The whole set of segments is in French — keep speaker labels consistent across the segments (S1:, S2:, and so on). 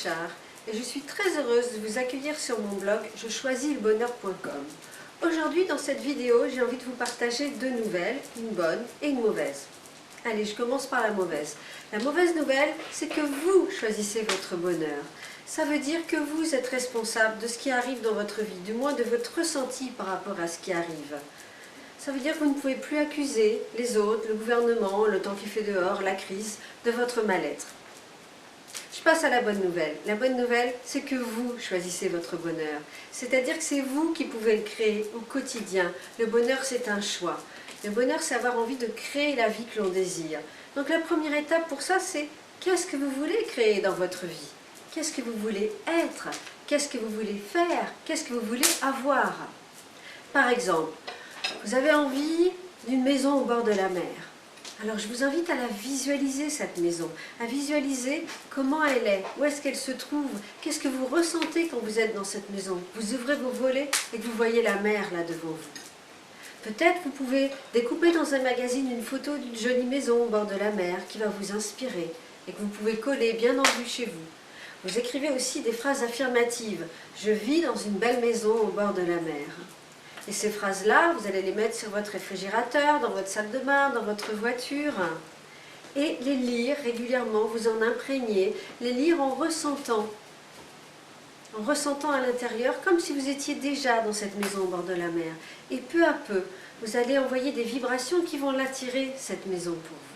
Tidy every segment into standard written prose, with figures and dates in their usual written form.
S1: Richard et je suis très heureuse de vous accueillir sur mon blog je-choisis-le-bonheur.com. Aujourd'hui, dans cette vidéo, j'ai envie de vous partager deux nouvelles, une bonne et une mauvaise. Allez, je commence par la mauvaise. La mauvaise nouvelle, c'est que vous choisissez votre bonheur. Ça veut dire que vous êtes responsable de ce qui arrive dans votre vie, du moins de votre ressenti par rapport à ce qui arrive. Ça veut dire que vous ne pouvez plus accuser les autres, le gouvernement, le temps qui fait dehors, la crise, de votre mal-être. Je passe à la bonne nouvelle. La bonne nouvelle, c'est que vous choisissez votre bonheur. C'est-à-dire que c'est vous qui pouvez le créer au quotidien. Le bonheur, c'est un choix. Le bonheur, c'est avoir envie de créer la vie que l'on désire. Donc la première étape pour ça, c'est qu'est-ce que vous voulez créer dans votre vie? Qu'est-ce que vous voulez être? Qu'est-ce que vous voulez faire? Qu'est-ce que vous voulez avoir? Par exemple, vous avez envie d'une maison au bord de la mer. Alors je vous invite à la visualiser, cette maison, à visualiser comment elle est, où est-ce qu'elle se trouve, qu'est-ce que vous ressentez quand vous êtes dans cette maison. Vous ouvrez vos volets et que vous voyez la mer là devant vous. Peut-être vous pouvez découper dans un magazine une photo d'une jolie maison au bord de la mer qui va vous inspirer et que vous pouvez coller bien en vue chez vous. Vous écrivez aussi des phrases affirmatives. Je vis dans une belle maison au bord de la mer. Et ces phrases-là, vous allez les mettre sur votre réfrigérateur, dans votre salle de bain, dans votre voiture. Et les lire régulièrement, vous en imprégner, les lire en ressentant à l'intérieur, comme si vous étiez déjà dans cette maison au bord de la mer. Et peu à peu, vous allez envoyer des vibrations qui vont l'attirer, cette maison, pour vous.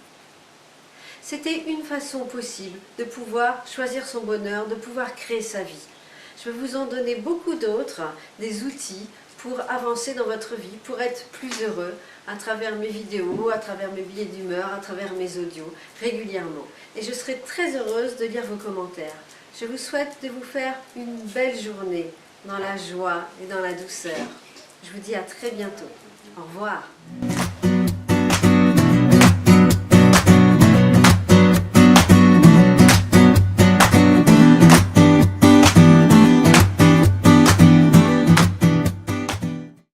S1: C'était une façon possible de pouvoir choisir son bonheur, de pouvoir créer sa vie. Je vais vous en donner beaucoup d'autres, des outils pour avancer dans votre vie, pour être plus heureux à travers mes vidéos, à travers mes billets d'humeur, à travers mes audios, régulièrement. Et je serai très heureuse de lire vos commentaires. Je vous souhaite de vous faire une belle journée dans la joie et dans la douceur. Je vous dis à très bientôt. Au revoir.